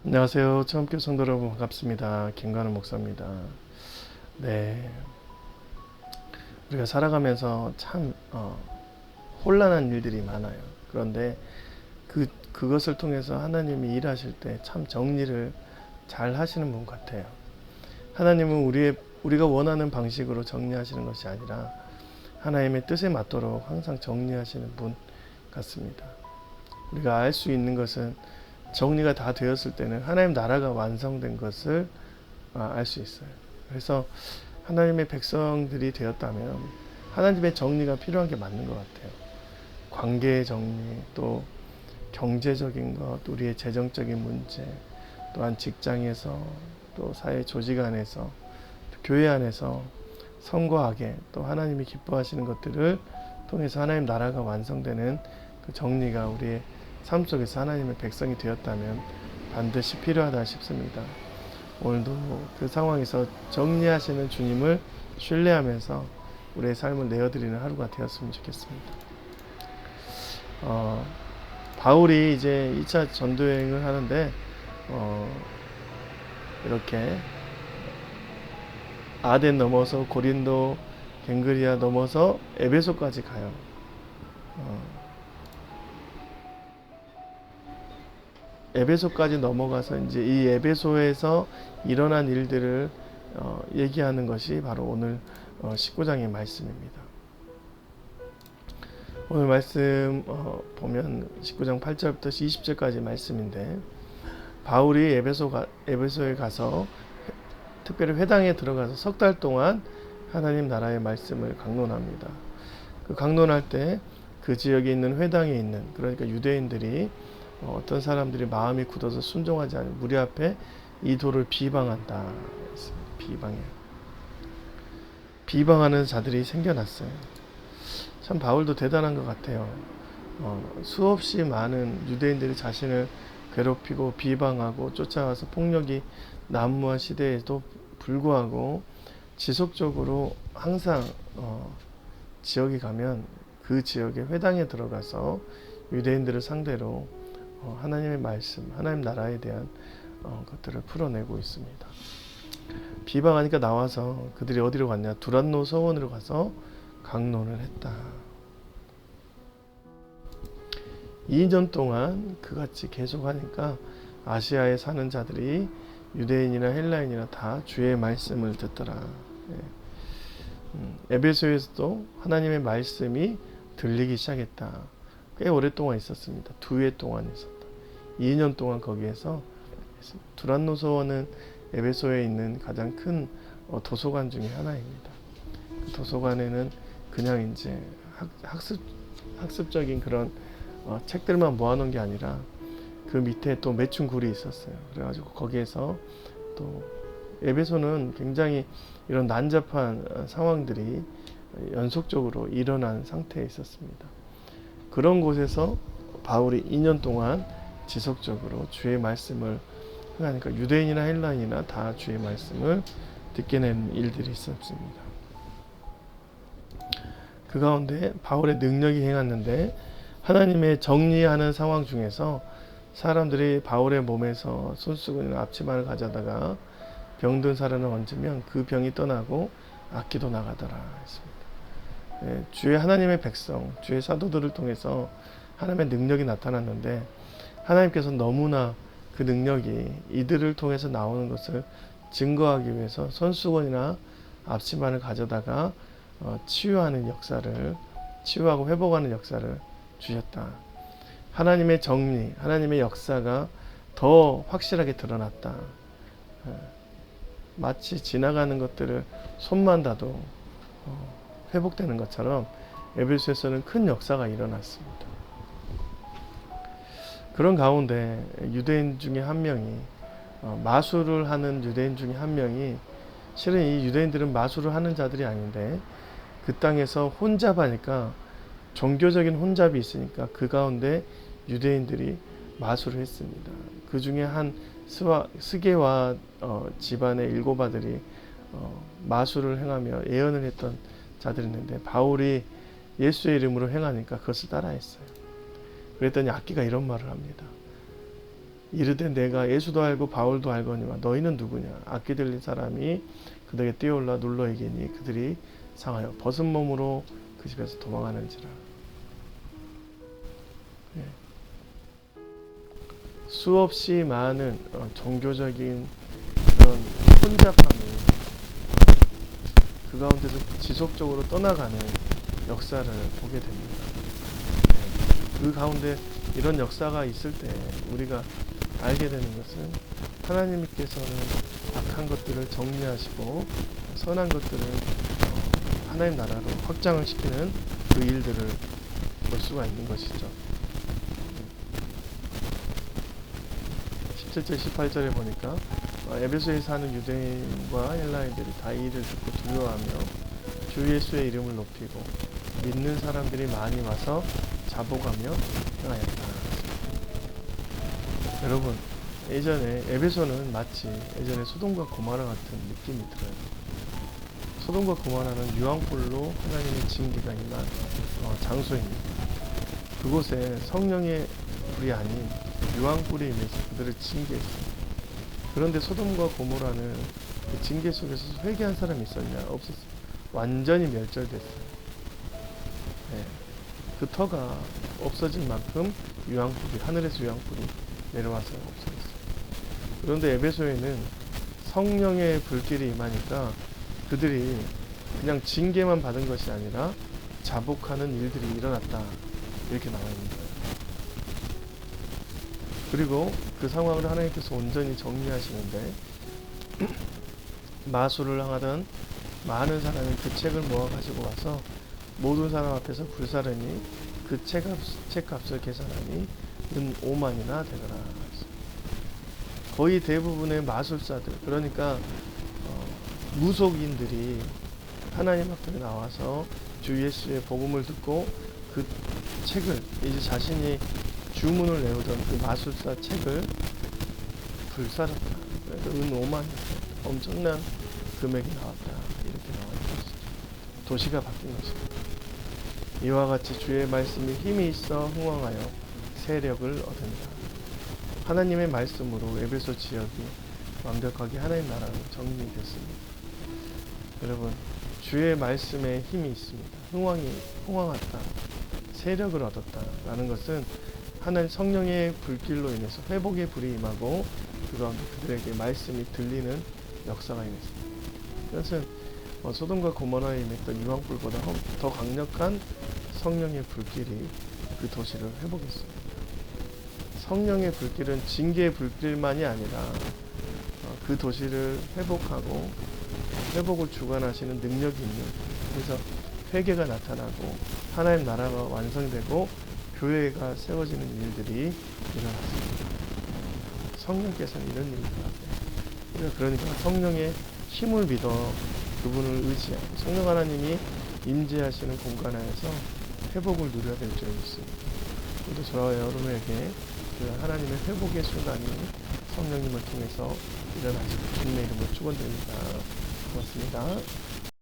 안녕하세요. 처음교 성도 여러분 반갑습니다. 김관우 목사입니다. 네, 우리가 살아가면서 참 혼란한 일들이 많아요. 그런데 그것을 통해서 하나님이 일하실 때 참 정리를 잘 하시는 분 같아요. 하나님은 우리가 원하는 방식으로 정리하시는 것이 아니라 하나님의 뜻에 맞도록 항상 정리하시는 분 같습니다. 우리가 알 수 있는 것은 정리가 다 되었을 때는 하나님 나라가 완성된 것을 알 수 있어요. 그래서 하나님의 백성들이 되었다면 하나님의 정리가 필요한 게 맞는 것 같아요. 관계의 정리, 또 경제적인 것, 우리의 재정적인 문제, 또한 직장에서, 또 사회 조직 안에서, 또 교회 안에서 성과하게 또 하나님이 기뻐하시는 것들을 통해서 하나님 나라가 완성되는 그 정리가 우리의 삶 속에서 하나님의 백성이 되었다면 반드시 필요하다 싶습니다. 오늘도 그 상황에서 정리하시는 주님을 신뢰하면서 우리의 삶을 내어드리는 하루가 되었으면 좋겠습니다. 바울이 이제 2차 전도여행을 하는데 이렇게 아덴 넘어서 고린도, 갱그리아 넘어서 에베소까지 가요. 에베소까지 넘어가서 이제 이 에베소에서 일어난 일들을 얘기하는 것이 바로 오늘 19장의 말씀입니다. 오늘 말씀 보면 19장 8절부터 20절까지 말씀인데, 바울이 에베소에 가서 특별히 회당에 들어가서 석 달 동안 하나님 나라의 말씀을 강론합니다. 그 강론할 때 그 지역에 있는 회당에 있는, 그러니까 유대인들이 어떤 사람들이 마음이 굳어서 순종하지 않은 무리 앞에 이 도를 비방한다. 비방하는 자들이 생겨났어요. 참 바울도 대단한 것 같아요. 수없이 많은 유대인들이 자신을 괴롭히고 비방하고 쫓아와서 폭력이 난무한 시대에도 불구하고 지속적으로 항상 지역에 가면 그 지역의 회당에 들어가서 유대인들을 상대로 하나님의 말씀, 하나님 나라에 대한 것들을 풀어내고 있습니다. 비방하니까 나와서 그들이 어디로 갔냐? 두란노 서원으로 가서 강론을 했다. 2년 동안 그같이 계속하니까 아시아에 사는 자들이 유대인이나 헬라인이나 다 주의 말씀을 듣더라. 에베소에서도 하나님의 말씀이 들리기 시작했다. 꽤 오랫동안 있었습니다. 2회 동안 있었다. 2년 동안 거기에서 두란노 서원은 에베소에 있는 가장 큰 도서관 중에 하나입니다. 그 도서관에는 그냥 이제 학습적인 그런 책들만 모아놓은 게 아니라 그 밑에 또 매춘굴이 있었어요. 그래가지고 거기에서 또 에베소는 굉장히 이런 난잡한 상황들이 연속적으로 일어난 상태에 있었습니다. 그런 곳에서 바울이 2년 동안 지속적으로 주의 말씀을 하니까 유대인이나 헬라인이나 다 주의 말씀을 듣게 된 일들이 있었습니다. 그 가운데 바울의 능력이 행했는데, 하나님의 정리하는 상황 중에서 사람들이 바울의 몸에서 손수건이나 앞치마를 가져다가 병든 사람을 얹으면 그 병이 떠나고 악기도 나가더라 했습니다. 주의 하나님의 백성, 주의 사도들을 통해서 하나님의 능력이 나타났는데, 하나님께서 너무나 그 능력이 이들을 통해서 나오는 것을 증거하기 위해서 손수건이나 앞치마를 가져다가 치유하는 역사를, 치유하고 회복하는 역사를 주셨다. 하나님의 정리, 하나님의 역사가 더 확실하게 드러났다. 마치 지나가는 것들을 손만 닿아도 회복되는 것처럼 에베소에서는 큰 역사가 일어났습니다. 그런 가운데 유대인 중에 한 명이, 마술을 하는 유대인 중에 한 명이, 실은 이 유대인들은 마술을 하는 자들이 아닌데 그 땅에서 혼잡하니까, 종교적인 혼잡이 있으니까 그 가운데 유대인들이 마술을 했습니다. 그 중에 한 스게와 집안의 일곱 아들이 마술을 행하며 예언을 했던 자들이 있는데, 바울이 예수의 이름으로 행하니까 그것을 따라했어요. 그랬더니 악기가 이런 말을 합니다. 이르되 내가 예수도 알고 바울도 알거니와 너희는 누구냐? 악기 들린 사람이 그들에게 뛰어올라 눌러 이기니 그들이 상하여 벗은 몸으로 그 집에서 도망하는지라. 예. 수없이 많은 종교적인 그런 혼잡함이 그 가운데서 지속적으로 떠나가는 역사를 보게 됩니다. 그 가운데 이런 역사가 있을 때 우리가 알게 되는 것은 하나님께서는 악한 것들을 정리하시고 선한 것들을 하나님 나라로 확장을 시키는 그 일들을 볼 수가 있는 것이죠. 17절 18절에 보니까 에베소에 사는 유대인과 헬라인들이 다 이 일을 듣고 두려워하며 주 예수의 이름을 높이고 믿는 사람들이 많이 와서 자복하며 행하였다. 여러분, 예전에 에베소는 마치 예전에 소돔과 고모라 같은 느낌이 들어요. 소돔과 고모라는 유황불로 하나님의 징계가 임한 장소입니다. 그곳에 성령의 불이 아닌 유황불이 임해서 그들을 징계했어요. 그런데 소돔과 고모라는 그 징계 속에서 회개한 사람이 있었냐? 없었어요. 완전히 멸절됐어요. 네. 그 터가 없어진 만큼 유황불이, 하늘에서 유황불이 내려와서 없어졌어요. 그런데 에베소에는 성령의 불길이 임하니까 그들이 그냥 징계만 받은 것이 아니라 자복하는 일들이 일어났다. 이렇게 나와 있는 거예요. 그리고 그 상황을 하나님께서 온전히 정리하시는데 마술을 하던 많은 사람이 그 책을 모아 가지고 와서 모든 사람 앞에서 불사르니 그 책값을 계산하니 은 5만이나 되더라. 거의 대부분의 마술사들, 그러니까 무속인들이 하나님 앞에 나와서 주 예수의 복음을 듣고 그 책을 이제 자신이 주문을 내오던 그 마술사 책을 불사랐다. 그래서 은 5만 엄청난 금액이 나왔다. 이렇게 나와 있습니다. 도시가 바뀐 것입니다. 이와 같이 주의 말씀이 힘이 있어 흥왕하여 세력을 얻은다. 하나님의 말씀으로 에베소 지역이 완벽하게 하나님 나라로 정리됐습니다. 여러분, 주의 말씀에 힘이 있습니다. 흥왕했다. 세력을 얻었다. 라는 것은 하나님 성령의 불길로 인해서 회복의 불이 임하고 그 가운데 그들에게 말씀이 들리는 역사가 임했습니다. 이것은 소돔과 고모라에 임했던 유황불보다 더 강력한 성령의 불길이 그 도시를 회복했습니다. 성령의 불길은 징계의 불길만이 아니라 그 도시를 회복하고 회복을 주관하시는 능력이 있는, 그래서 회개가 나타나고 하나님 나라가 완성되고 교회가 세워지는 일들이 일어났습니다. 성령께서는 이런 일을 하세요. 그러니까 성령의 힘을 믿어 그분을 의지하고 성령 하나님이 임재하시는 공간 안에서 회복을 누려야 될 줄 믿습니다. 그래도 저와 여러분에게 그 하나님의 회복의 순간이 성령님을 통해서 일어나시고 주님의 이름으로 축원드립니다. 고맙습니다.